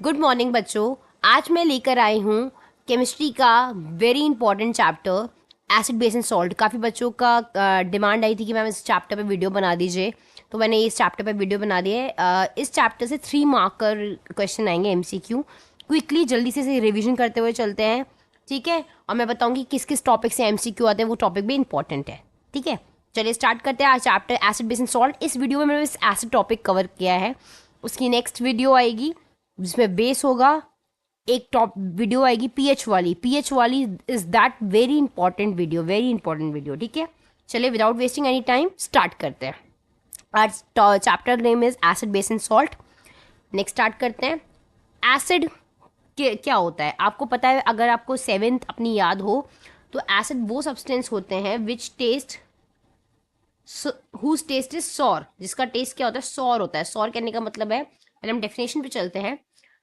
Good morning बच्चों। आज मैं लेकर आई हूँ केमिस्ट्री का very important chapter acid base and salt. काफ़ी बच्चों का डिमांड आई थी कि मैम इस चैप्टर पे वीडियो बना दीजिए, तो मैंने इस चैप्टर पे वीडियो बना दी है। इस चैप्टर से 3 मार्कर क्वेश्चन आएंगे एमसीक्यू। क्विकली जल्दी से रिवीजन करते हुए चलते हैं, ठीक है। और मैं बताऊंगी किस किस टॉपिक से एमसीक्यू आते हैं, वो टॉपिक भी इंपॉर्टेंट है, ठीक है। चलिए स्टार्ट करते हैं आज chapter acid base and salt. इस वीडियो में मैंने इस एसिड टॉपिक कवर किया है। उसकी नेक्स्ट वीडियो आएगी जिसमें बेस होगा। एक टॉप वीडियो आएगी पीएच वाली is that very important video, ठीक है। चलिए without wasting any time start करते हैं। आज chapter name is acid base and salt. Next start करते हैं। एसिड क्या होता है आपको पता है? अगर आपको सेवेंथ अपनी याद हो तो एसिड वो सब्सटेंस होते हैं which taste whose taste is sour, जिसका टेस्ट क्या होता है? सॉर होता है। सॉर कहने का मतलब है, पहले हम डेफिनेशन पे चलते हैं।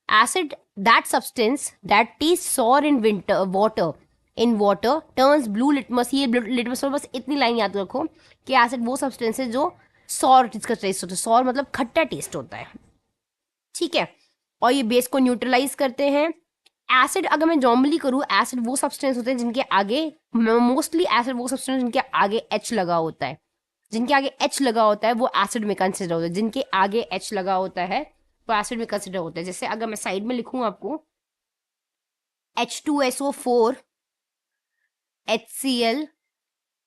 Acid that substance that taste sour in water turns blue litmus. ये लिटमस बस इतनी लाइन याद रखो कि एसिड वो सब्सटेंस है जो सॉर जिसका टेस्ट होता है। सॉर मतलब खट्टा टेस्ट होता है, ठीक है। और ये बेस को न्यूट्रलाइज करते हैं। एसिड अगर मैं नॉर्मली करूँ, एसिड वो सब्सटेंस होते हैं जिनके आगे, मोस्टली एसिड वो सब्सटेंस जिनके आगे एच लगा होता है। जिनके आगे एच लगा होता है वो एसिड में कंसिडर होता है। जिनके आगे एच लगा होता है वो एसिड में कंसिडर होता है। जैसे अगर मैं साइड में लिखूं आपको H2SO4, HCl,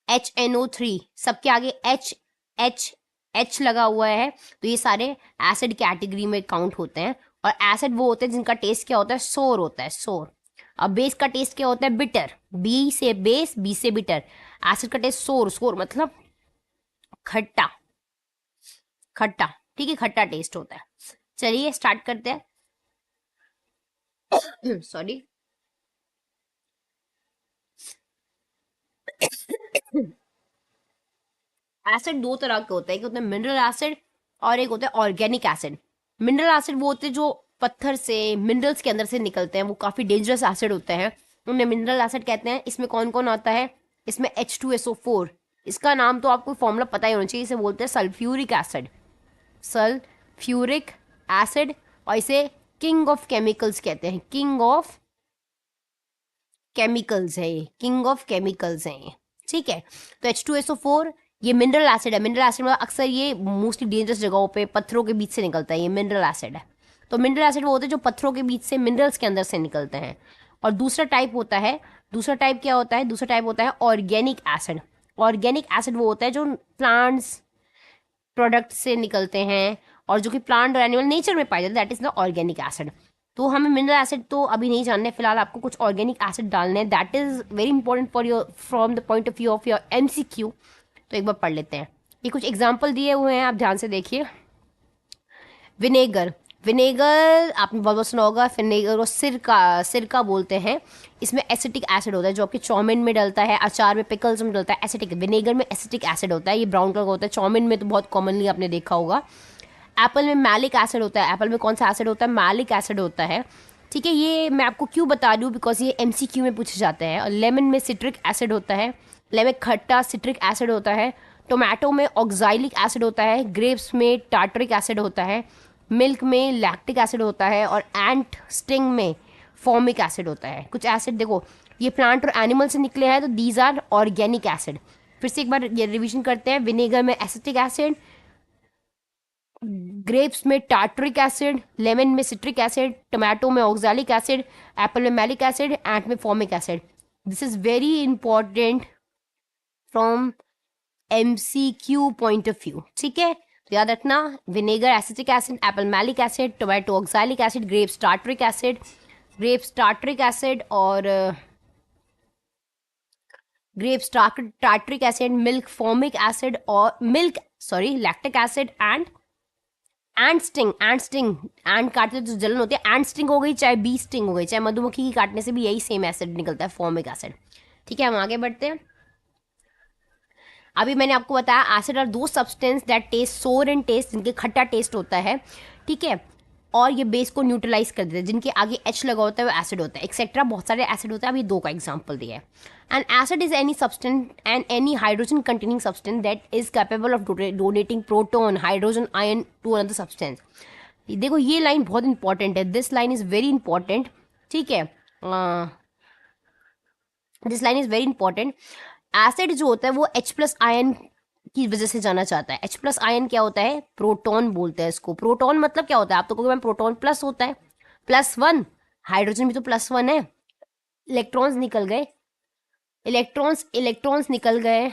HNO3, सबके आगे एच एच एच लगा हुआ है, तो ये सारे एसिड कैटेगरी में काउंट होते हैं। और एसिड वो होते हैं जिनका टेस्ट क्या होता है? सोर होता है, सोर। अब बेस का टेस्ट क्या होता है? बिटर। बी से बेस, बी से बिटर। एसिड का टेस्ट सोर, सोर मतलब खट्टा, खट्टा, ठीक है, खट्टा टेस्ट होता है। चलिए स्टार्ट करते हैं। सॉरी। एसिड दो तरह के होते हैं, एक होता है मिनरल एसिड और एक होता है ऑर्गेनिक एसिड। मिनरल एसिड वो होते हैं जो पत्थर से, मिनरल्स के अंदर से निकलते हैं, वो काफी डेंजरस एसिड होते हैं, उन्हें मिनरल एसिड कहते हैं। इसमें कौन कौन आता है? इसमें H2SO4, इसका नाम तो आपको फॉर्मूला पता ही होना चाहिए। इसे बोलते हैं सल्फ्यूरिक एसिड, सल्फ्यूरिक एसिड। और इसे किंग ऑफ केमिकल्स कहते हैं, किंग ऑफ केमिकल्स है ये, किंग ऑफ केमिकल्स है ये, ठीक है। तो H2SO4 ये मिनरल एसिड है। मिनरल एसिड में अक्सर ये मोस्टली डेंजरस जगहों पे पत्थरों के बीच से निकलता है, ये मिनरल एसिड है। तो मिनरल एसिड वो होते हैं जो पत्थरों के बीच से, मिनरल्स के अंदर से निकलते हैं। और दूसरा टाइप होता है, दूसरा टाइप क्या होता है? दूसरा टाइप होता है ऑर्गेनिक एसिड। ऑर्गेनिक एसिड वो होता है जो प्लांट्स प्रोडक्ट से निकलते हैं और जो कि प्लांट और एनिमल नेचर में पाए जाते हैं, that is the organic acid. तो हमें मिनरल एसिड तो अभी नहीं जानना है, फिलहाल आपको कुछ ऑर्गेनिक एसिड डालने हैं। That is very important for your, from the point of view of your MCQ. तो एक बार पढ़ लेते हैं। ये कुछ एग्जाम्पल दिए हुए हैं, आप ध्यान से देखिए। विनेगर, विनेगर आपने बहुत बहुत सुना होगा। विनेगर को सिरका, सिरका बोलते हैं। इसमें एसिटिक एसिड होता है जो आपके चाउमिन में डलता है, अचार में, पिकल्स में डलता है। एसिटिक, विनेगर में एसिटिक एसिड होता है, ये ब्राउन कलर का होता है। चाउमिन में तो बहुत कॉमनली आपने देखा होगा। एप्पल में मैलिक एसिड होता है। एप्पल में कौन सा एसिड होता है? मैलिक एसिड होता है, ठीक है। ये मैं आपको क्यों बता रही हूँ, बिकॉज ये एमसीक्यू में पूछे जाते हैं। और लेमन में सिट्रिक एसिड होता है, लेमन खट्टा सिट्रिक एसिड होता है। टोमेटो में ऑक्जाइलिक एसिड होता है। ग्रेप्स में टार्टरिक एसिड होता है। मिल्क में लैक्टिक एसिड होता है। और एंट स्टिंग में फॉर्मिक एसिड होता है। कुछ एसिड देखो, ये प्लांट और एनिमल से निकले हैं, तो दीज आर ऑर्गेनिक एसिड। फिर से एक बार ये रिवीजन करते हैं। विनेगर में एसिटिक एसिड, ग्रेप्स में टार्टरिक एसिड, लेमन में सिट्रिक एसिड, टोमेटो में ऑक्सैलिक एसिड, एप्पल में मैलिक एसिड, एंट में formic acid. This is very important from MCQ point of view, ठीक है। तो याद रखना, vinegar acetic acid, apple malic acid, tomato oxalic acid, grapes tartaric acid, grapes tartaric acid और grapes tartaric acid, milk formic acid और milk, sorry, lactic acid and sting. And sting, and काटते तो जलन होती है। एंड स्टिंग हो गई, चाहे बी स्टिंग हो गई, चाहे मधुमक्खी की काटने से भी यही सेम एसिड निकलता है, फॉर्मिक एसिड, ठीक है। हम आगे बढ़ते हैं। अभी मैंने आपको बताया एसिड आर दो सब्सटेंस दैट टेस्ट सोर एंड टेस्ट, जिनके खट्टा टेस्ट होता है, ठीक है। और ये बेस को न्यूट्रलाइज कर देते हैं। जिनके आगे एच लगा होता है वो एसिड होता है, एक्सेट्रा बहुत सारे एसिड होता है। अभी दो का एग्जाम्पल दिया है। And acid is any substance and any hydrogen containing substance that is capable of donating proton, hydrogen, ion to another substance. देखो ये लाइन बहुत इंपॉर्टेंट है, this line is very important, ठीक है, this line is very important. Acid जो होता है वो H प्लस आयन की वजह से जाना चाहता है। H प्लस आयन क्या होता है, प्रोटॉन बोलते हैं इसको। प्रोटॉन मतलब क्या होता है, आप तो कहोगे मैम प्रोटॉन प्लस होता है, +1, हाइड्रोजन भी तो +1 है, इलेक्ट्रॉन्स निकल गए, इलेक्ट्रॉन्स निकल गए।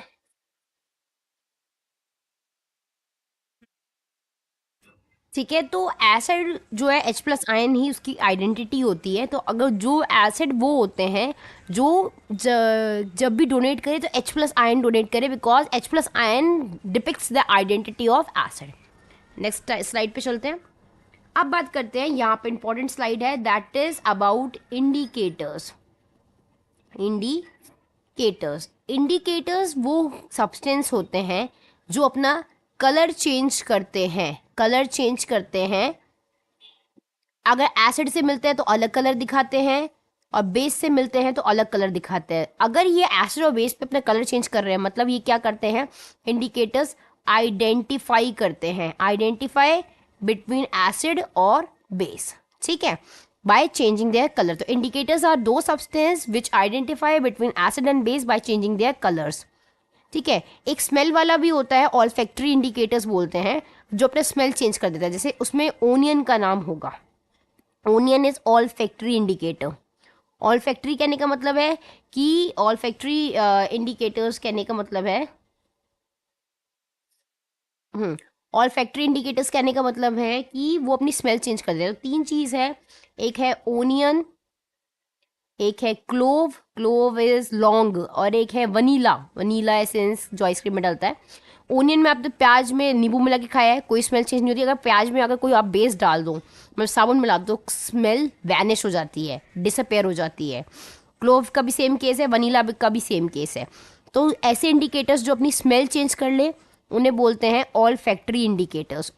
ठीक है, तो एसिड जो है H प्लस आयन ही उसकी आइडेंटिटी होती है। तो अगर जो एसिड वो होते हैं जो जब भी डोनेट करे तो H प्लस आयन डोनेट करे, because H plus ion depicts the identity of acid. Next slide पे चलते हैं। अब बात करते हैं, यहाँ पे इंपॉर्टेंट स्लाइड है, that is about indicators. Indicators वो सब्सटेंस होते हैं जो अपना कलर चेंज करते हैं, अगर एसिड से मिलते हैं तो अलग कलर दिखाते हैं, और बेस से मिलते हैं तो अलग कलर दिखाते हैं। अगर ये एसिड और बेस पे अपना कलर चेंज कर रहे हैं, मतलब ये क्या करते हैं, इंडिकेटर्स आइडेंटिफाई करते हैं, आइडेंटिफाई बिटवीन एसिड और बेस, ठीक है, बाय चेंजिंग देयर कलर। तो इंडिकेटर्स आर दो substance which identify between acid and base by changing their colours, ठीक है। एक स्मेल वाला भी होता है, ऑल्फैक्टरी इंडिकेटर्स बोलते हैं, जो अपना स्मेल चेंज कर देता है। जैसे उसमें ओनियन का नाम होगा, onion is olfactory indicator. Olfactory कहने का मतलब है कि ऑल्फैक्टरी इंडिकेटर्स कहने का मतलब है ऑल्फैक्टरी इंडिकेटर्स कहने का मतलब है कि वो अपनी स्मेल चेंज कर देते हैं। तो तीन चीज है, एक है ओनियन, एक है क्लोव इज लॉन्ग, और एक है वनीला एसेंस जो आइसक्रीम में डलता है। ओनियन में आप तो प्याज में नींबू मिला के खाया है, कोई स्मेल चेंज नहीं होती। अगर प्याज में अगर कोई आप बेस डाल दो, मतलब साबुन मिला दो, स्मेल वैनिश हो जाती है, डिसअपेयर हो जाती है। क्लोव का भी सेम केस है, वनीला का भी सेम केस है। तो ऐसे इंडिकेटर्स जो अपनी स्मेल चेंज कर ले उन्हें बोलते हैं ऑल फैक्ट्री इंडिकेटर्स,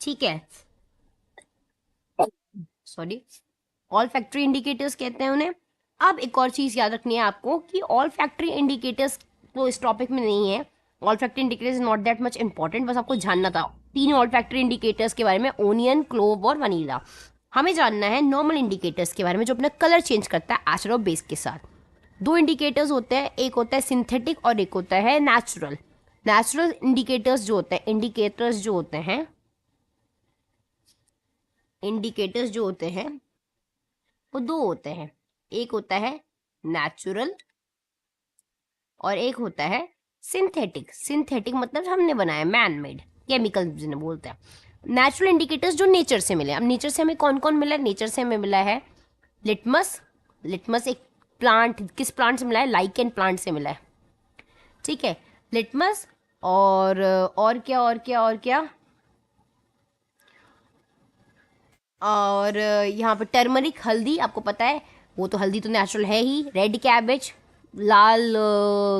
ठीक है, सॉरी, ऑल फैक्ट्री इंडिकेटर्स कहते हैं उन्हें। अब एक और चीज याद रखनी है आपको कि ऑल फैक्ट्री इंडिकेटर्स तो इस टॉपिक में नहीं है, all factory indicators is not that much important, बस आपको जानना था तीन ऑल फैक्ट्री इंडिकेटर्स के बारे में, ओनियन, क्लोव और वनीला। हमें जानना है नॉर्मल इंडिकेटर्स के बारे में जो अपना कलर चेंज करता है एसिड और बेस के साथ। दो इंडिकेटर्स होते हैं, एक होता है सिंथेटिक और एक होता है नेचुरल। नेचुरल इंडिकेटर्स जो होते हैं, इंडिकेटर्स जो होते हैं वो दो होते हैं, एक होता है नेचुरल और एक होता है सिंथेटिक मतलब हमने बनाया, मैन मेड, केमिकल जिन्हें बोलते हैं। नेचुरल इंडिकेटर्स जो नेचर से मिले। अब नेचर से हमें कौन कौन मिला है, नेचर से हमें मिला है लिटमस एक प्लांट, किस प्लांट से मिला है, लाइकेन प्लांट से मिला है, ठीक है, लिटमस। और क्या और यहाँ पर टर्मरिक, हल्दी, आपको पता है वो तो हल्दी तो नेचुरल है ही। रेड कैबेज, लाल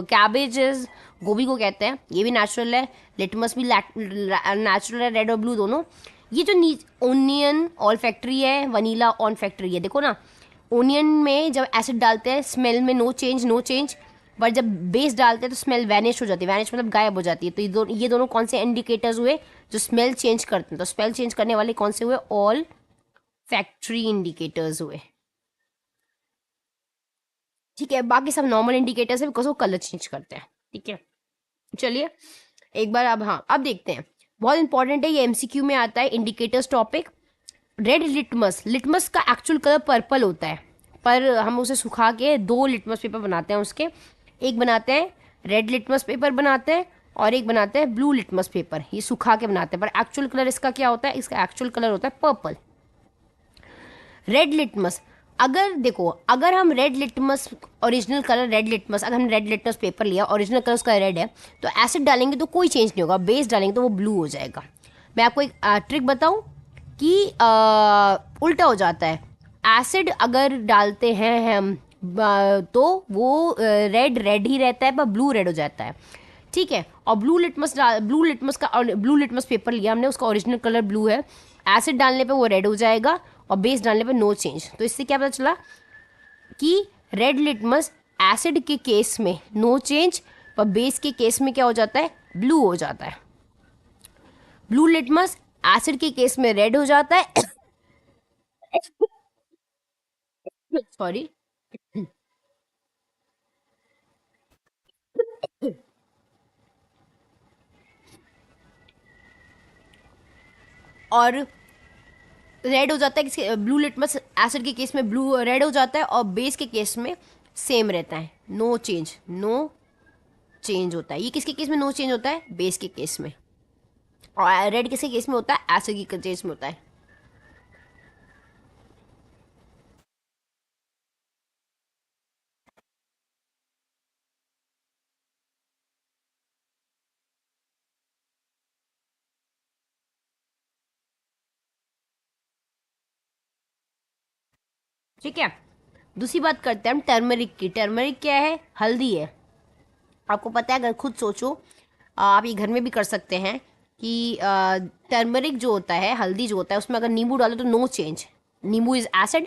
कैबेजेस, गोभी को कहते हैं, ये भी नेचुरल है। लिटमस भी नेचुरल है, रेड और ब्लू दोनों। ये जो ओनियन ऑल फैक्ट्री है, वनीला ऑन फैक्ट्री है। देखो ना, ओनियन में जब एसिड डालते हैं स्मेल में नो चेंज, पर जब बेस डालते हैं तो स्मेल वैनिश हो जाती है, वैनिश मतलब गायब हो जाती है। तो ये दोनों कौन से इंडिकेटर्स हुए जो स्मेल चेंज करते हैं। तो स्मेल चेंज करने वाले कौन से हुए, ऑल फैक्ट्री इंडिकेटर्स हुए, ठीक है। बाकी सब नॉर्मल इंडिकेटर्स है बिकॉज वो कलर चेंज करते हैं, ठीक है। चलिए एक बार अब देखते हैं, बहुत इंपॉर्टेंट है ये, एमसीक्यू में आता है इंडिकेटर्स टॉपिक। रेड लिटमस का एक्चुअल कलर पर्पल होता है, पर हम उसे सुखा के दो लिटमस पेपर बनाते हैं उसके, एक बनाते हैं रेड लिटमस पेपर बनाते हैं और एक बनाते हैं ब्लू लिटमस पेपर, ये सुखा के बनाते हैं। पर एक्चुअल कलर इसका क्या होता है, इसका एक्चुअल कलर होता है पर्पल। रेड लिटमस, अगर हम रेड लिटमस ओरिजिनल कलर अगर हम रेड लिटमस पेपर लिया, ओरिजिनल कलर उसका रेड है, तो एसिड डालेंगे तो कोई चेंज नहीं होगा, बेस डालेंगे तो वो ब्लू हो जाएगा। मैं आपको एक ट्रिक बताऊं कि उल्टा हो जाता है। एसिड अगर डालते हैं हम तो वो रेड ही रहता है, पर ब्लू रेड हो जाता है, ठीक है। और ब्लू लिटमस पेपर लिया हमने, उसका ओरिजिनल कलर ब्लू है, एसिड डालने पे वो रेड हो जाएगा और बेस डालने पे नो चेंज। तो इससे क्या पता चला कि रेड लिटमस एसिड के केस में नो चेंज, पर बेस के केस में क्या हो जाता है, ब्लू हो जाता है, ब्लू लिटमस एसिड के केस में रेड हो जाता है सॉरी। और रेड हो जाता है किसके, ब्लू लिटमस एसिड के केस में ब्लू रेड हो जाता है, और बेस के केस में सेम रहता है, नो चेंज, नो चेंज होता है। ये किसके केस में नो चेंज होता है, बेस के केस में। और रेड किसके केस में होता है, एसिड के केस में होता है। ठीक है, दूसरी बात करते हैं हम टर्मरिक की। टर्मरिक क्या है, हल्दी है। आपको पता है, अगर खुद सोचो, आप ये घर में भी कर सकते हैं कि टर्मरिक जो होता है, हल्दी जो होता है, उसमें अगर नींबू डालो तो नो चेंज, नींबू इज एसिड,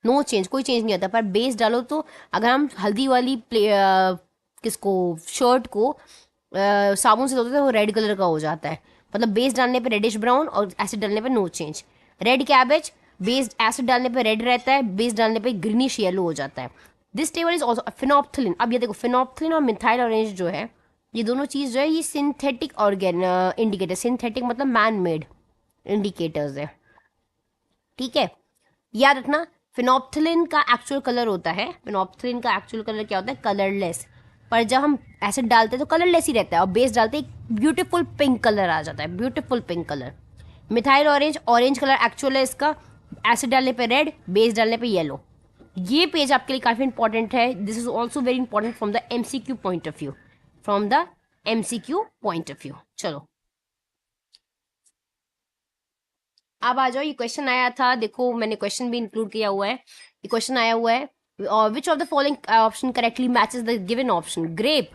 नो चेंज, कोई चेंज नहीं आता। पर बेस डालो तो, अगर हम हल्दी वाली किसको, शर्ट को साबुन से धोते हैं तो वो रेड कलर का हो जाता है, मतलब बेस डालने पे रेडिश ब्राउन और एसिड डालने पे no change. Red cabbage base acid डालने पे रेड रहता है, बेस डालने पे ग्रीनिश येलो हो जाता है। This table is also phenolphthalein. अब ये देखो, फिनोप्थिलिन और मिथाइल ऑरेंज जो है, ये दोनों चीज़ जो है, ये सिंथेटिक ऑर्गेन इंडिकेटर, सिंथेटिक मतलब मैन मेड इंडिकेटर्स है। ठीक है, याद रखना, फिनोप्थिलिन का एक्चुअल कलर होता है, फिनोप्थिलिन का एक्चुअल कलर क्या होता है, कलरलेस। पर जब हम एसिड डालते हैं तो कलरलेस ही रहता है, और बेस डालते एक ब्यूटीफुल पिंक कलर आ जाता है, beautiful pink colour. Methyl orange, orange colour actual है इसका, एसिड डालने पे रेड, बेस डालने पे येलो। ये पेज आपके लिए काफ़ी इंपॉर्टेंट है। This is also very important from the MCQ point of view, from the MCQ point of view. चलो अब आ जाओ, ये क्वेश्चन आया था, देखो मैंने क्वेश्चन भी इंक्लूड किया हुआ है। ये क्वेश्चन आया हुआ है, which of the following option correctly matches the given option. Grape,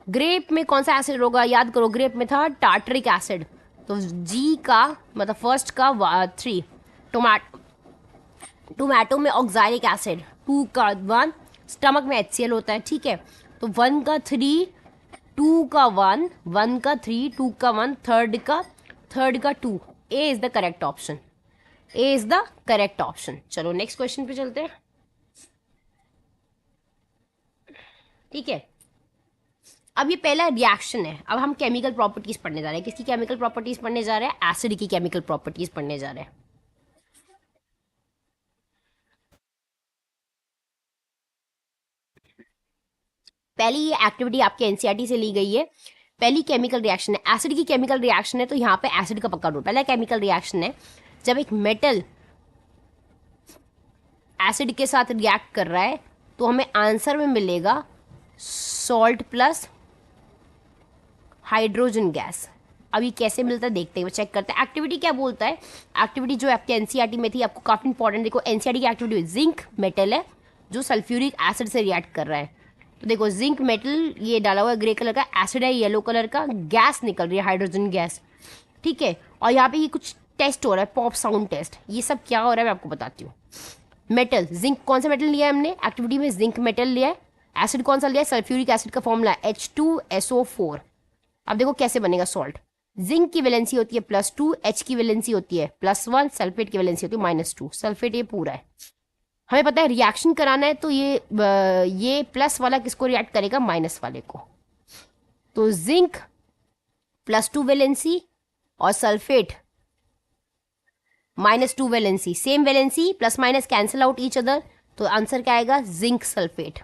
grape में कौन सा एसिड होगा, याद करो, ग्रेप में था टार्टरिक एसिड, तो जी का मतलब फर्स्ट का 3। टोमेटो, टोमेटो में ऑक्साइलिक एसिड 2 का 1, स्टमक में HCl होता है। ठीक है, तो 1 का 3, 2 का 1, 1 का 3, 2 का 1, थर्ड का 2। A is the correct option, A is the correct option. चलो नेक्स्ट क्वेश्चन पे चलते हैं। ठीक है, अब ये पहला रिएक्शन है, अब हम केमिकल प्रॉपर्टीज पढ़ने जा रहे हैं। किसकी केमिकल प्रॉपर्टीज पढ़ने जा रहे हैं, एसिड की केमिकल प्रॉपर्टीज पढ़ने जा रहे हैं। पहली ये एक्टिविटी आपके एनसीईआरटी से ली गई है। पहली केमिकल रिएक्शन है, एसिड की केमिकल रिएक्शन है, तो यहाँ पे एसिड का पक्का रूल। पहला केमिकल रिएक्शन है, जब एक मेटल एसिड के साथ रिएक्ट कर रहा है तो हमें आंसर में मिलेगा सॉल्ट प्लस हाइड्रोजन गैस। अब ये कैसे मिलता है देखते हैं, चेक करते हैं। एक्टिविटी क्या बोलता है, एक्टिविटी जो आपके एनसीईआरटी में थी, आपको काफी इंपॉर्टेंट, देखो एनसीईआरटी की एक्टिविटी, जिंक मेटल है जो सल्फ्यूरिक एसिड से रिएक्ट कर रहा है। तो देखो जिंक मेटल ये डाला हुआ है, ग्रे कलर का, एसिड है येलो कलर का, गैस निकल रही है हाइड्रोजन गैस। ठीक है, और यहाँ पे ये कुछ टेस्ट हो रहा है, पॉप साउंड टेस्ट। ये सब क्या हो रहा है मैं आपको बताती हूँ। मेटल, जिंक, कौन सा मेटल लिया है हमने एक्टिविटी में, जिंक मेटल लिया है। एसिड कौन सा लिया है, सल्फ्यूरिक एसिड का फॉर्मूला H2SO4। अब देखो कैसे बनेगा सॉल्ट। जिंक की वैलेंसी होती है +2, H की वैलेंसी होती है +1, सल्फेट की वैलेंसी होती है -2। सल्फेट ये पूरा है, हमें पता है रिएक्शन कराना है, तो ये प्लस वाला किसको रिएक्ट करेगा, माइनस वाले को। तो जिंक +2 वैलेंसी और sulphate -2 valency, same valency, plus minus cancel out each other, तो आंसर क्या आएगा, जिंक सल्फेट।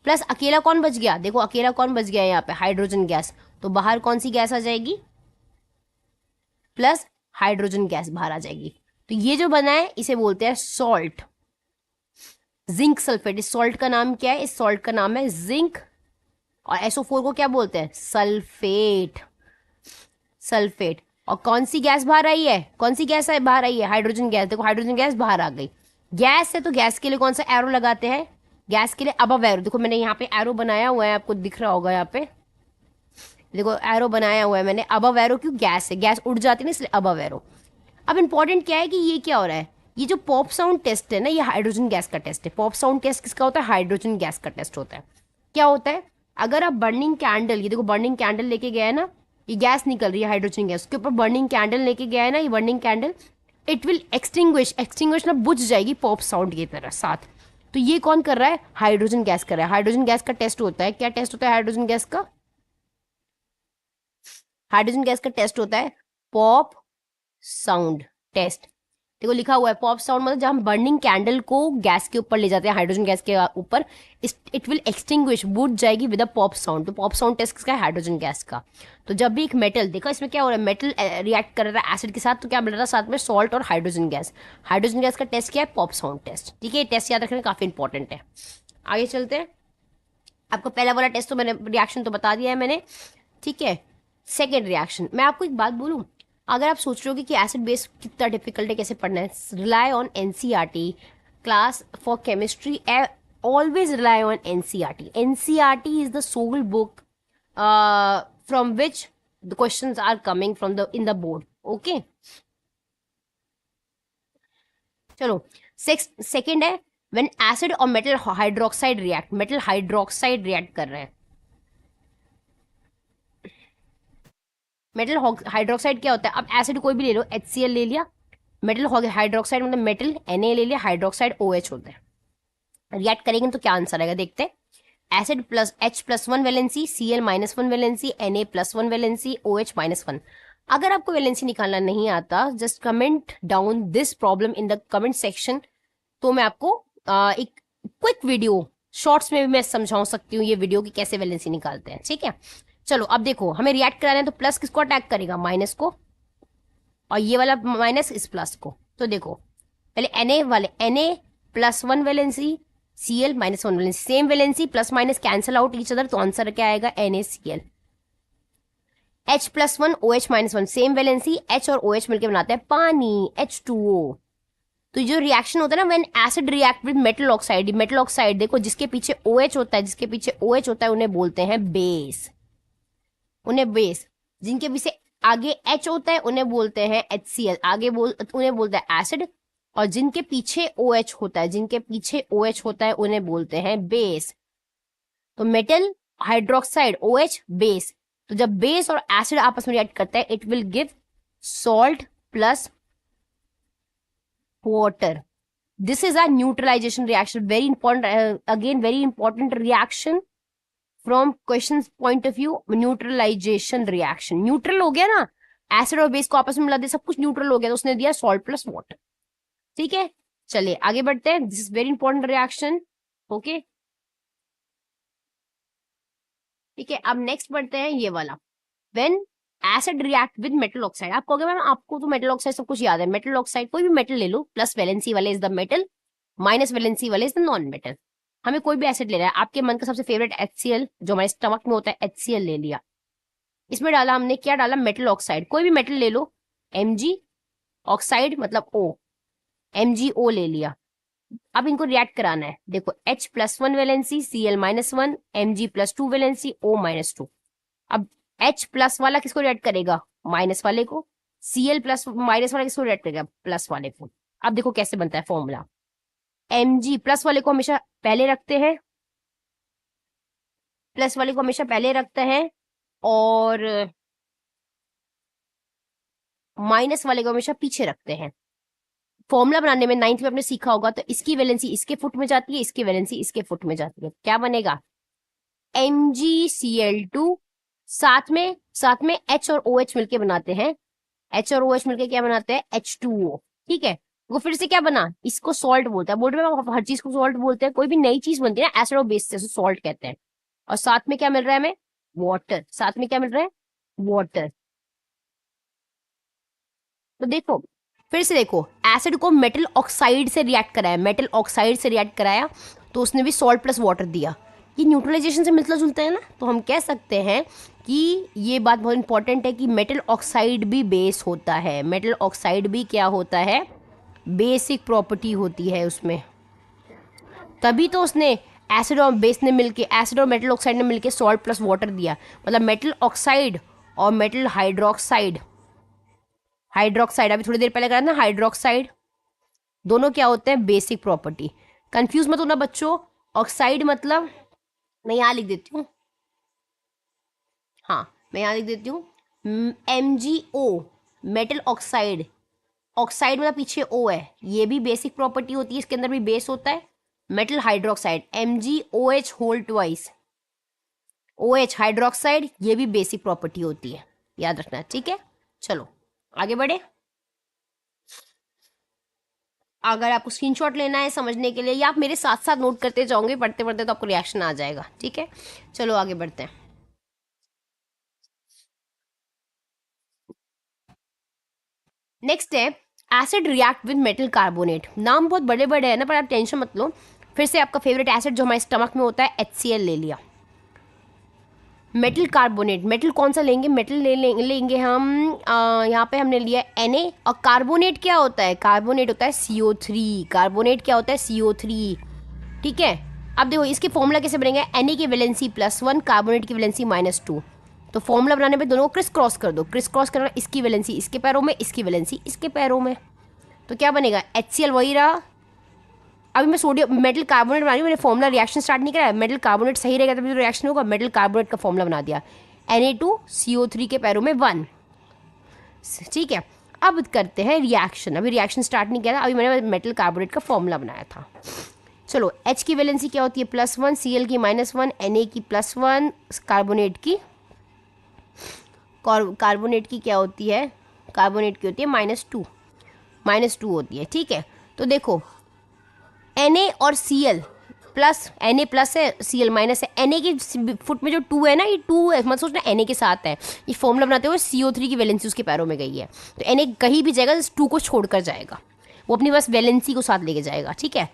प्लस अकेला कौन बच गया, देखो अकेला कौन बच गया यहाँ पे, हाइड्रोजन गैस, तो बाहर कौन सी गैस आ जाएगी, प्लस हाइड्रोजन गैस बाहर आ जाएगी। तो ये जो बना है इसे बोलते हैं सॉल्ट, जिंक सल्फेट। इस सॉल्ट का नाम क्या है, इस सॉल्ट का नाम है जिंक, और SO4 को क्या बोलते हैं, सल्फेट, सल्फेट। और कौन सी गैस बाहर आई है, कौन सी गैस बाहर आई है, हाइड्रोजन गैस। देखो हाइड्रोजन गैस बाहर आ गई, गैस है तो गैस के लिए कौन सा एरो लगाते हैं, गैस के लिए अबव एरो। देखो मैंने यहाँ पे एरो बनाया हुआ है, आपको दिख रहा होगा यहाँ पे, देखो एरो बनाया हुआ है मैंने, अबव एरो, क्यों, गैस है, गैस उड़ जाती है ना, इसलिए अबव एरो। अब इंपॉर्टेंट क्या है कि ये क्या हो रहा है, ये जो पॉप साउंड टेस्ट है ना, ये हाइड्रोजन गैस का टेस्ट है। पॉप साउंड टेस्ट किसका होता है, हाइड्रोजन गैस का टेस्ट होता है। क्या होता है, अगर आप बर्निंग कैंडल, ये देखो बर्निंग कैंडल लेके गया है ना, ये गैस निकल रही है हाइड्रोजन गैस, उसके ऊपर बर्निंग कैंडल लेके गया है ना, ये burning candle, it will extinguish, extinguish ना बुझ जाएगी पॉप साउंड की तरह साथ। तो ये कौन कर रहा है, हाइड्रोजन गैस कर रहा है। हाइड्रोजन गैस का टेस्ट होता है, क्या टेस्ट होता है हाइड्रोजन गैस का, हाइड्रोजन गैस का टेस्ट होता है पॉप साउंड टेस्ट। देखो लिखा हुआ है पॉप साउंड, मतलब जब हम बर्निंग कैंडल को गैस के ऊपर ले जाते हैं, हाइड्रोजन गैस के ऊपर, इट विल एक्सटिंग्विश, बुझ जाएगी विद अ पॉप साउंड। तो पॉप साउंड टेस्ट किसका है, हाइड्रोजन गैस का। तो जब भी एक मेटल, देखो इसमें क्या हो रहा है, मेटल रिएक्ट कर रहा है एसिड के साथ, तो क्या मिल रहा है साथ में, सॉल्ट और हाइड्रोजन गैस। हाइड्रोजन गैस का टेस्ट क्या है, पॉप साउंड टेस्ट। ठीक है, ये टेस्ट याद रखना काफी इंपॉर्टेंट है। आगे चलते हैं। आपको पहला वाला टेस्ट तो मैंने, रिएक्शन तो बता दिया है मैंने, ठीक है। सेकेंड रिएक्शन, मैं आपको एक बात बोलूं, अगर आप सोच रहे हो कि एसिड बेस कितना डिफिकल्ट है, कैसे पढ़ना है, rely on NCERT class for chemistry, always rely on NCERT. NCERT is the sole book from which the questions are coming from the in the board. Okay, चलो सेकेंड है, when acid और metal hydroxide react, metal hydroxide react कर रहे हैं। Metal hydroxide क्या होता है, अब एसिड कोई भी ले लो, HCl ले लिया, मेटल हाइड्रोक्साइड मतलब मेटल Na ले लिया, हाइड्रोक्साइड OH होता है। रिएक्ट करेंगे तो क्या आंसर आएगा, देखते हैं। Acid plus H+1 valency, Cl-1 valency, Na+1 valency, OH-1। अगर आपको वैलेंसी निकालना नहीं आता, just comment down this problem in the comment section, तो मैं आपको एक क्विक वीडियो शॉर्ट्स में भी मैं समझा सकती हूँ ये वीडियो की कैसे वैलेंसी निकालते हैं। ठीक है, चलो अब देखो, हमें रिएक्ट कराना है तो प्लस किसको अटैक करेगा, माइनस को, और ये वाला माइनस इस प्लस को। तो देखो पहले Na वाले, Na+1 valency, Cl-1 valency, same valency, plus minus cancel out each other, तो आंसर क्या आएगा, NaCl। H+1 OH-1, same valency, H और OH मिलकर बनाते हैं पानी, H2O। तो जो रिएक्शन होता है ना, when acid react with metal oxide, metal oxide देखो जिसके पीछे OH होता है, जिसके पीछे OH होता है उन्हें बोलते हैं बेस, उन्हें बेस। जिनके पीछे आगे H होता है उन्हें बोलते हैं HCl, उन्हें बोलते हैं एसिड। और जिनके पीछे OH होता है, जिनके पीछे OH होता है उन्हें बोलते हैं बेस। तो मेटल हाइड्रोक्साइड OH बेस। तो जब बेस और एसिड आपस में रिएक्ट करता है, it will give salt plus water. This is a neutralization reaction, very important, again very important reaction from questions point of view, neutralization reaction। Neutral हो गया ना, एसिड और बेस को आपस में मिला दिया, सब कुछ न्यूट्रल हो गया, तो उसने दिया सॉल्ट प्लस वाटर। ठीक है, चलिए आगे बढ़ते हैं, this is very important reaction. Okay, ठीक है, अब नेक्स्ट बढ़ते हैं ये वाला, when acid react with metal oxide. आप कहोगे मैम आपको तो मेटल ऑक्साइड सब कुछ याद है, मेटल ऑक्साइड कोई भी मेटल ले लो, प्लस वैलेंसी वाले is the metal, minus valency वाले इज द नॉन मेटल। हमें कोई भी एसिड ले रहा है, आपके मन का सबसे फेवरेट HCl जो हमारे स्टमक में होता है, HCl ले लिया, इसमें डाला हमने, क्या डाला, मेटल ऑक्साइड, कोई भी मेटल ले लो, Mg ऑक्साइड मतलब O, MgO ले लिया। अब इनको रिएक्ट कराना है, देखो H+1 valency, Cl-1, Mg+2 valency, O-2। अब H प्लस वाला किसको रिएक्ट करेगा, माइनस वाले को, Cl प्लस माइनस वाला किसको रिएक्ट करेगा, प्लस वाले को। अब देखो कैसे बनता है फॉर्मूला, Mg प्लस वाले को हमेशा पहले रखते हैं, प्लस वाले को हमेशा पहले रखते हैं, और माइनस वाले को हमेशा पीछे रखते हैं। फॉर्मूला बनाने में 9th में आपने सीखा होगा, तो इसकी वैलेंसी इसके फुट में जाती है, इसकी वैलेंसी इसके फुट में जाती है, क्या बनेगा, MgCl2, साथ में H और OH मिलके बनाते हैं, H और OH मिलके क्या बनाते हैं, H2O। ठीक है, वो फिर से क्या बना, इसको सॉल्ट बोलते हैं, बोर्ड में हर चीज को सॉल्ट बोलते हैं, कोई भी नई चीज बनती है ना एसिड और बेस से, सॉल्ट कहते हैं। और साथ में क्या मिल रहा है हमें, वाटर, साथ में क्या मिल रहा है, वाटर। तो देखो फिर से देखो, एसिड को मेटल ऑक्साइड से रिएक्ट कराया, मेटल ऑक्साइड से रिएक्ट कराया, तो उसने भी सॉल्ट प्लस वाटर दिया। ये न्यूट्रलाइजेशन से मिलता जुलता है ना, तो हम कह सकते हैं कि ये बात बहुत इंपॉर्टेंट है कि मेटल ऑक्साइड भी बेस होता है, मेटल ऑक्साइड भी क्या होता है, बेसिक प्रॉपर्टी होती है उसमें। तभी तो उसने एसिड और बेस ने मिलके, एसिड और मेटल ऑक्साइड ने मिलके सॉल्ट प्लस वाटर दिया, मतलब मेटल ऑक्साइड और मेटल हाइड्रोक्साइड, हाइड्रोक्साइड अभी थोड़ी देर पहले करा ना, हाइड्रोक्साइड दोनों क्या होते हैं, बेसिक प्रॉपर्टी। कंफ्यूज मत होना बच्चों, ऑक्साइड मतलब, मैं यहाँ लिख देती हूँ, हाँ मैं यहाँ लिख देती हूँ, MgO मेटल ऑक्साइड, ऑक्साइड मतलब पीछे O है, ये भी बेसिक प्रॉपर्टी होती है, इसके अंदर भी बेस होता है। Metal hydroxide MgOH whole twice, OH hydroxide, ये भी बेसिक प्रॉपर्टी होती है, याद रखना, ठीक है। चलो आगे बढ़े। अगर आपको स्क्रीनशॉट लेना है समझने के लिए, या आप मेरे साथ साथ नोट करते जाओगे पढ़ते पढ़ते, तो आपको रिएक्शन आ जाएगा, ठीक है। चलो आगे बढ़ते हैं। नेक्स्ट है acid react with metal carbonate. नाम बहुत बड़े बड़े हैं ना, पर आप टेंशन मत लो। फिर से आपका फेवरेट एसिड जो हमारे स्टमक में होता है HCl ले लिया। मेटल कार्बोनेट, मेटल कौन सा लेंगे, मेटल लेंगे हम यहाँ पे हमने लिया Na, और कार्बोनेट क्या होता है, कार्बोनेट होता है CO3, कार्बोनेट क्या होता है CO3, ठीक है। अब देखो इसके फॉर्मूला कैसे बनेंगे, Na की वैलेंसी +1, कार्बोनेट की वैलेंसी -2। तो फॉर्मूला बनाने पे दोनों को क्रिस क्रॉस कर दो, क्रिस क्रॉस करना, इसकी वैलेंसी इसके पैरों में, इसकी वैलेंसी इसके पैरों में, तो क्या बनेगा HCl वही रहा। अभी मैं सोडियम मेटल कार्बोनेट बना रही हूँ, मैंने फॉर्मूला रिएक्शन स्टार्ट नहीं करा है, मेटल कार्बोनेट सही रहेगा तभी तो रिएक्शन होगा, मेटल कार्बोनेट का फॉर्मूला बना दिया, Na2CO3 के पैरों में 1, ठीक है। अब करते हैं रिएक्शन, अभी रिएक्शन स्टार्ट नहीं किया था, अभी मैंने मेटल कार्बोनेट का फॉर्मूला बनाया था। चलो H की वैलेंसी क्या होती है +1, Cl की -1, Na की +1, कार्बोनेट की क्या होती है, कार्बोनेट की होती है -2, -2 होती है, ठीक है। तो देखो Na और Cl प्लस, Na प्लस है Cl माइनस है, Na की फुट में जो 2 है ना, ये 2 है, मत सोचना Na के साथ है, ये फॉर्मूला बनाते हुए CO3 की वैलेंसी उसके पैरों में गई है, तो Na कहीं भी जाएगा इस 2 को छोड़कर जाएगा, वो अपनी बस वैलेंसी को साथ लेके जाएगा, ठीक है।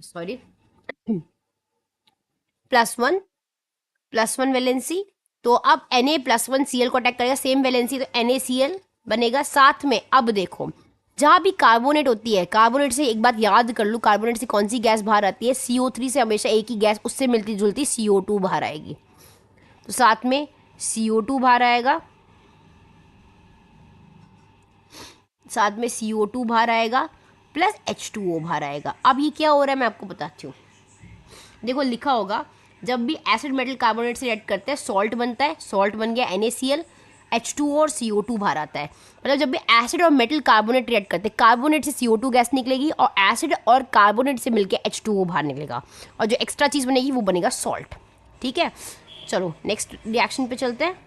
सॉरी, +1 वैलेंसी, तो अब Na+1 Cl को अटैक करेगा, सेम वैलेंसी, तो NaCl बनेगा साथ में। अब देखो जहाँ भी कार्बोनेट होती है, कार्बोनेट से एक बात याद कर लो, कार्बोनेट से कौन सी गैस बाहर आती है, CO3 से हमेशा एक ही गैस, उससे मिलती जुलती CO2 बाहर आएगी, तो साथ में CO2 बाहर आएगा, साथ में CO2 बाहर आएगा प्लस H2O बाहर आएगा। अब ये क्या हो रहा है मैं आपको बताती हूँ, देखो लिखा होगा जब भी एसिड मेटल कार्बोनेट से रिएक्ट करते हैं सॉल्ट बनता है, सॉल्ट बन गया NaCl, H2O और CO2 बाहर आता है, मतलब जब भी एसिड और मेटल कार्बोनेट रिएक्ट करते हैं, कार्बोनेट से CO2 गैस निकलेगी और एसिड और कार्बोनेट से मिलकर H2O बाहर निकलेगा, और जो एक्स्ट्रा चीज़ बनेगी वो बनेगा सॉल्ट, ठीक है। चलो नेक्स्ट रिएक्शन पे चलते हैं।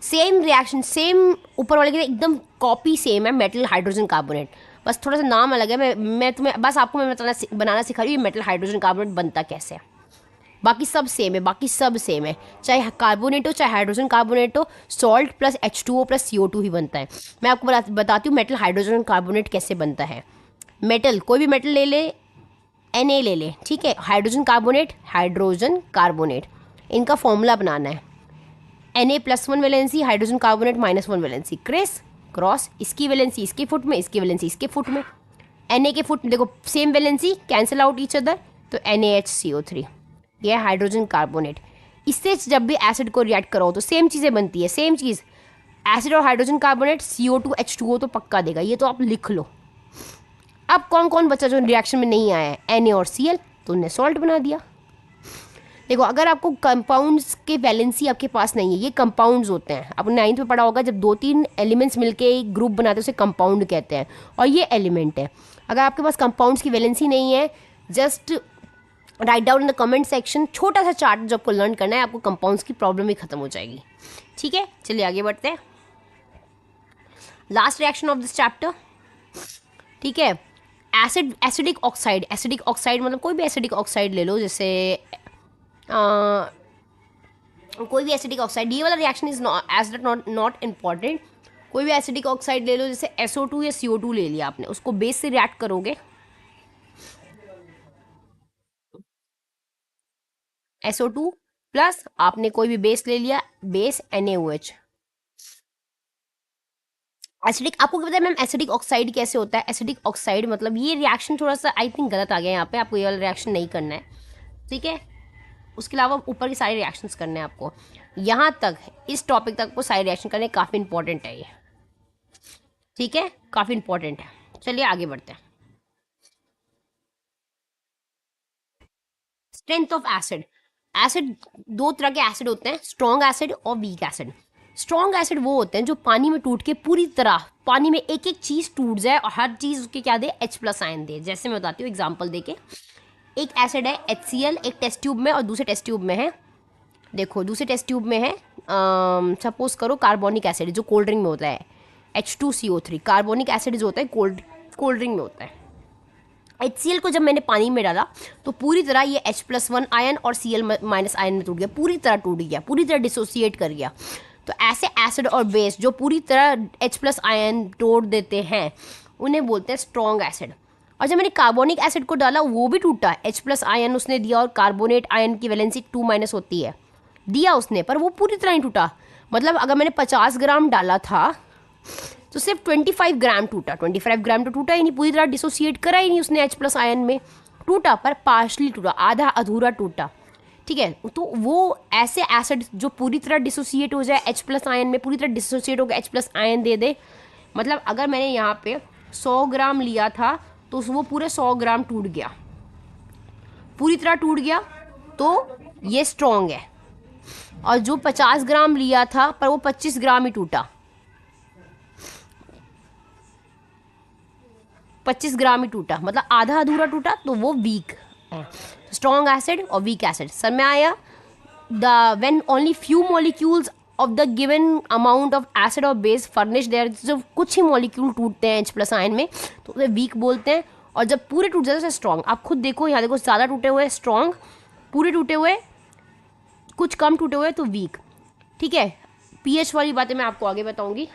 सेम रिएक्शन, सेम ऊपर वाले के एकदम कॉपी सेम है, मेटल हाइड्रोजन कार्बोनेट, बस थोड़ा सा नाम अलग है। मैं तुम्हें बस आपको मैं बनाना सिखा रही हूँ मेटल हाइड्रोजन कार्बोनेट बनता कैसे है, बाकी सब सेम है, बाकी सब सेम है, चाहे कार्बोनेट हो चाहे हाइड्रोजन कार्बोनेट हो, salt plus H2O plus CO2 ही बनता है। मैं आपको बताती हूँ मेटल हाइड्रोजन कार्बोनेट कैसे बनता है। मेटल कोई भी मेटल ले ले, Na ले ले, ठीक है, हाइड्रोजन कार्बोनेट, इनका फॉर्मूला बनाना है, Na+1 valency, hydrogen carbonate -1 valency, criss cross, इसकी वैलेंसी इसके फुट में, इसकी वैलेंसी इसके फुट में, Na के फुट में देखो same valency, cancel out each other, तो NaHCO3, यह हाइड्रोजन कार्बोनेट। इससे जब भी एसिड को रिएक्ट करो तो सेम चीज़ें बनती है, सेम चीज़, एसिड और हाइड्रोजन कार्बोनेट CO2 H2O तो पक्का देगा, ये तो आप लिख लो। अब कौन कौन बचा जो रिएक्शन में नहीं आया है, Na और Cl, तो उन्हें सॉल्ट बना दिया। देखो अगर आपको कंपाउंड्स के वैलेंसी आपके पास नहीं है, ये कंपाउंड्स होते हैं, आपने 9th में पढ़ा होगा, जब 2-3 एलिमेंट्स मिलके एक ग्रुप बनाते हैं उसे कंपाउंड कहते हैं, और ये एलिमेंट है। अगर आपके पास कंपाउंड्स की वैलेंसी नहीं है, just write down in the comment section, छोटा सा चार्ट जो आपको लर्न करना है, आपको कंपाउंड्स की प्रॉब्लम ही खत्म हो जाएगी, ठीक है। चलिए आगे बढ़ते हैं, last reaction of this chapter, ठीक है। एसिडिक ऑक्साइड मतलब कोई भी एसिडिक ऑक्साइड ले लो, जैसे कोई भी एसिडिक ऑक्साइड, ये वाला रिएक्शन इज नॉट इम्पॉर्टेंट, कोई भी एसिडिक ऑक्साइड ले लो, जैसे SO2 या CO2 ले लिया आपने, उसको बेस से रिएक्ट करोगे, SO2 प्लस आपने कोई भी बेस ले लिया, बेस NaOH, एसिडिक, आपको क्या पता है मैम एसिडिक ऑक्साइड कैसे होता है, एसिडिक ऑक्साइड मतलब ये रिएक्शन थोड़ा सा आई थिंक गलत आ गया यहाँ पे, आपको ये वाला रिएक्शन नहीं करना है, ठीक है। उसके अलावा ऊपर के सारे रिएक्शंस करने हैं आपको, यहाँ तक इस टॉपिक तक को सारे रिएक्शन करने काफ़ी इंपॉर्टेंट है ये, ठीक है, काफ़ी इंपॉर्टेंट है। चलिए आगे बढ़ते हैं। स्ट्रेंथ ऑफ एसिड, एसिड, दो तरह के एसिड होते हैं, स्ट्रॉन्ग एसिड और वीक एसिड। स्ट्रॉन्ग एसिड वो होते हैं जो पानी में टूट के पूरी तरह, पानी में एक एक चीज़ टूट जाए और हर चीज़ उसके क्या दे, H+ आयन दे। जैसे मैं बताती हूँ एग्जाम्पल दे के, एक एसिड है HCl, एक टेस्ट ट्यूब में और दूसरे टेस्ट ट्यूब में है, देखो दूसरे टेस्ट ट्यूब में है सपोज करो कार्बोनिक एसिड जो कोल्ड ड्रिंक में होता है, H2CO3। कार्बोनिक एसिड जो होता है कोल्ड ड्रिंक में होता है। HCl को जब मैंने पानी में डाला तो पूरी तरह ये H+1 आयन और Cl- आयन में टूट गया, पूरी तरह टूट गया, पूरी तरह डिसोसिएट कर गया। तो ऐसे एसिड और बेस जो पूरी तरह H+ आयन तोड़ देते हैं उन्हें बोलते हैं स्ट्रॉन्ग एसिड। और जब मैंने कार्बोनिक एसिड को डाला वो भी टूटा, H+ आयन उसने दिया और कार्बोनेट आयन की वैलेंसी 2- होती है, दिया उसने, पर वो पूरी तरह ही टूटा। मतलब अगर मैंने 50 ग्राम डाला था तो सिर्फ 25 ग्राम टूटा, 25 ग्राम तो टूटा ही नहीं, पूरी तरह डिसोसिएट करा ही नहीं उसने H+ आयन में, टूटा पर पार्शली टूटा, आधा अधूरा टूटा। ठीक है, तो वो ऐसे एसिड जो पूरी तरह डिसोसिएट हो जाए H+ आयन में, पूरी तरह डिसोसिएट होकर H+ आयन दे दे। मतलब अगर मैंने यहाँ पे 100 ग्राम लिया था तो वो पूरे 100 ग्राम टूट गया, पूरी तरह टूट गया, तो ये स्ट्रॉन्ग है। और जो 50 ग्राम लिया था पर वो 25 ग्राम ही टूटा, 25 ग्राम ही टूटा, मतलब आधा अधूरा टूटा, तो वो वीक है। स्ट्रॉन्ग एसिड और वीक एसिड सर में आया। The when only few molecules of the given amount of acid और बेस फर्निश देयर, जब कुछ ही मॉलिक्यूल टूटते हैं H+ आयन में तो उसे वीक बोलते हैं। और जब पूरे टूट जाते हैं स्ट्रॉन्ग। आप खुद देखो, यहाँ देखो ज़्यादा टूटे हुए स्ट्रॉन्ग, पूरे टूटे हुए, कुछ कम टूटे हुए तो वीक। ठीक है, pH वाली बातें मैं आपको आगे बताऊंगी।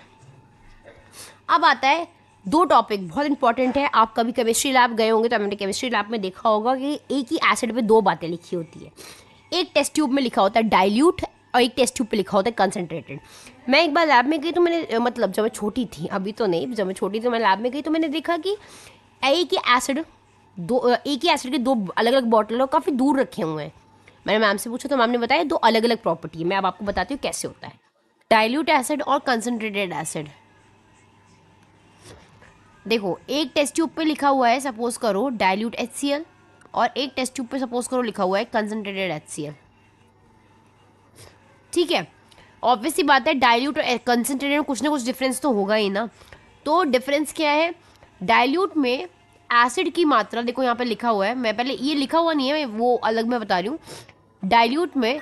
अब आता है दो टॉपिक बहुत इंपॉर्टेंट है। आप कभी केमिस्ट्री लैब गए होंगे तो आपने केमिस्ट्री लैब में देखा होगा कि एक ही एसिड पे दो बातें लिखी होती है। एक टेस्ट ट्यूब में लिखा होता है डाइल्यूट और एक टेस्ट ट्यूब पे लिखा होता है कंसनट्रेटेड। मैं एक बार लैब में गई तो मैंने, मतलब जब मैं छोटी थी, अभी तो नहीं, जब मैं छोटी थी तो मैं लैब में गई तो मैंने देखा कि एक ही एसिड के दो अलग अलग बॉटल काफ़ी दूर रखे हुए हैं। मैंने मैम से पूछा तो मैम ने बताया दो अलग अलग प्रॉपर्टी है। मैं अब आपको बताती हूँ कैसे होता है डाइल्यूट एसिड और कंसनट्रेटेड एसिड। देखो, एक टेस्ट ट्यूब पे लिखा हुआ है सपोज करो डाइल्यूट HCl और एक टेस्ट ट्यूब पे सपोज करो लिखा हुआ है कंसनट्रेटेड HCl। ठीक है, ऑब्वियसली बात है डाइल्यूट और कंसनट्रेटेड में कुछ ना कुछ डिफरेंस तो होगा ही ना। तो डिफरेंस क्या है, डाइल्यूट में एसिड की मात्रा, देखो यहाँ पे लिखा हुआ है, मैं पहले ये लिखा हुआ नहीं है, वो अलग मैं बता रही हूँ। डाइल्यूट में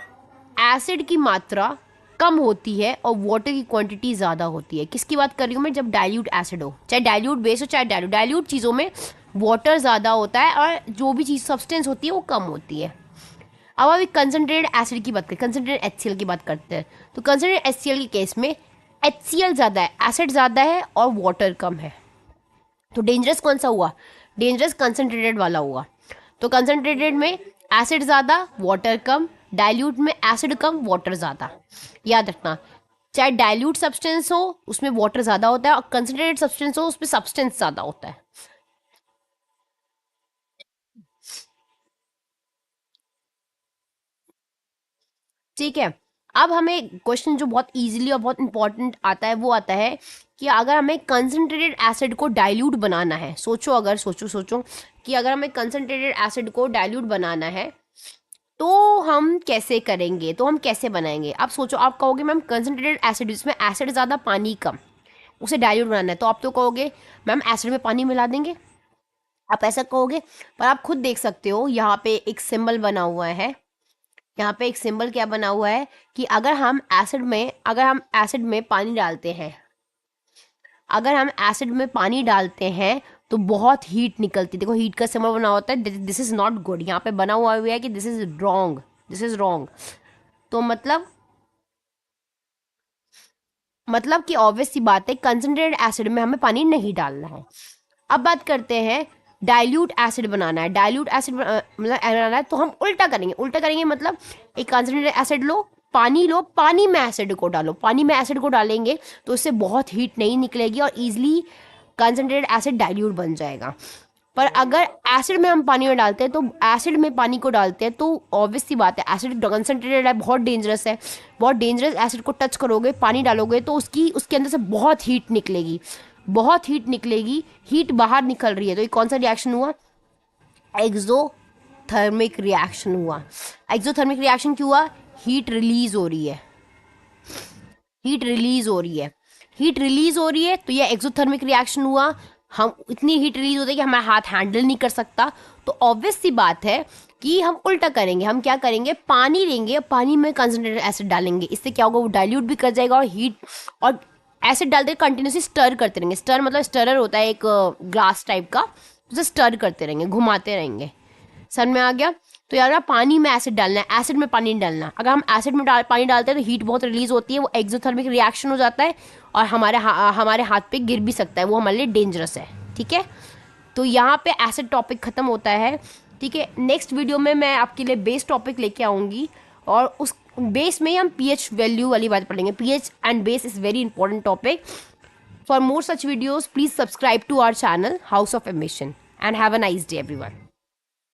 एसिड की मात्रा कम होती है और वाटर की क्वांटिटी ज़्यादा होती है। किसकी बात कर रही हूँ मैं, जब डाइल्यूट एसिड हो, चाहे डाइल्यूट बेस हो चाहे डाइल्यूट चीज़ों में वाटर ज़्यादा होता है और जो भी चीज़ सब्सटेंस होती है वो कम होती है। अब अभी कंसनट्रेटेड एसिड की बात करें, कंसनट्रेटेड HCl की बात करते हैं। तो कंसनट्रेटेड HCl के केस में HCl ज़्यादा है, एसिड ज़्यादा है और वाटर कम है। तो डेंजरस कौन सा हुआ, डेंजरस कंसनट्रेटेड वाला हुआ। तो कंसनट्रेटेड में एसिड ज़्यादा वाटर कम, डाइल्यूट में एसिड कम वाटर ज़्यादा। याद रखना, चाहे डाइल्यूट सब्सटेंस हो उसमें वाटर ज़्यादा होता है और कंसनट्रेटेड सब्सटेंस हो उसमें सब्सटेंस ज़्यादा होता है। ठीक है, अब हमें क्वेश्चन जो बहुत इजीली और बहुत इंपॉर्टेंट आता है वो आता है कि अगर हमें कंसनट्रेटेड एसिड को डाइल्यूट बनाना है, सोचो अगर सोचो कि अगर हमें कंसनट्रेटेड एसिड को डाइल्यूट बनाना है तो हम कैसे करेंगे, तो हम कैसे बनाएंगे। आप सोचो, आप कहोगे मैम कंसनट्रेटेड एसिड जिसमें एसिड ज़्यादा पानी कम, उसे डाइल्यूट बनाना है, तो आप तो कहोगे मैम एसिड में पानी मिला देंगे, आप ऐसा कहोगे। पर आप खुद देख सकते हो यहाँ पे एक सिंबल बना हुआ है, यहाँ पे एक सिंबल क्या बना हुआ है कि अगर हम एसिड में पानी डालते हैं, अगर हम एसिड में पानी डालते हैं तो बहुत हीट निकलती है। देखो हीट का सिंबल बना होता है, दिस इज नॉट गुड, यहाँ पे बना हुआ है कि this is wrong, this is wrong. तो मतलब कि ऑब्वियस सी बात है कंसनट्रेटेड एसिड में हमें पानी नहीं डालना है। अब बात करते हैं डाइल्यूट एसिड बनाना है, डाइल्यूट एसिड मतलब बनाना है तो हम उल्टा करेंगे मतलब एक कंसनट्रेटेड एसिड लो, पानी में एसिड को डालो, पानी में एसिड को डालेंगे तो इससे बहुत हीट नहीं निकलेगी और ईजिली कंसनट्रेटेड एसिड डाइल्यूट बन जाएगा। पर अगर एसिड में हम पानी में डालते हैं तो एसिड में पानी को डालते हैं तो ऑब्वियस सी बात है एसिड कंसनट्रेटेड है, बहुत डेंजरस है, बहुत डेंजरस। एसिड को टच करोगे, पानी डालोगे तो उसके अंदर से बहुत हीट निकलेगी, हीट बाहर निकल रही है। तो ये कौन सा रिएक्शन हुआ, एक्सो एक्सोथर्मिक रिएक्शन हुआ। एक्सोथर्मिक रिएक्शन क्यों हुआ? हीट रिलीज हो रही है, हीट रिलीज हो रही है, हीट रिलीज हो रही है, तो ये एक्सोथर्मिक रिएक्शन हुआ। हम इतनी हीट रिलीज होती है कि हमारा हाथ हैंडल नहीं कर सकता, तो ऑब्वियस सी बात है कि हम उल्टा करेंगे। हम क्या करेंगे, पानी लेंगे, पानी में कंसनट्रेटेड एसिड डालेंगे। इससे क्या होगा, वो डाइल्यूट भी कर जाएगा और हीट, और एसिड डालते कंटिन्यूसली स्टर करते रहेंगे। स्टर मतलब स्टरर होता है एक ग्लास टाइप का, उसे स्टर करते रहेंगे, घुमाते रहेंगे। समझ में आ गया? तो यार ना, पानी में एसिड डालना है, एसिड में पानी नहीं डालना। अगर हम एसिड में पानी डालते हैं तो हीट बहुत रिलीज होती है, वो एक्सोथर्मिक रिएक्शन हो जाता है और हमारे हाथ पे गिर भी सकता है, वो हमारे लिए डेंजरस है। ठीक है, तो यहाँ पे एसिड टॉपिक खत्म होता है। ठीक है, नेक्स्ट वीडियो में मैं आपके लिए बेस टॉपिक लेके आऊँगी और उस बेस में ही हम पीएच वैल्यू वाली बात पढ़ेंगे। PH and base is very important topic. For more such videos, please subscribe to our channel, House of Emission, and have a nice day, everyone.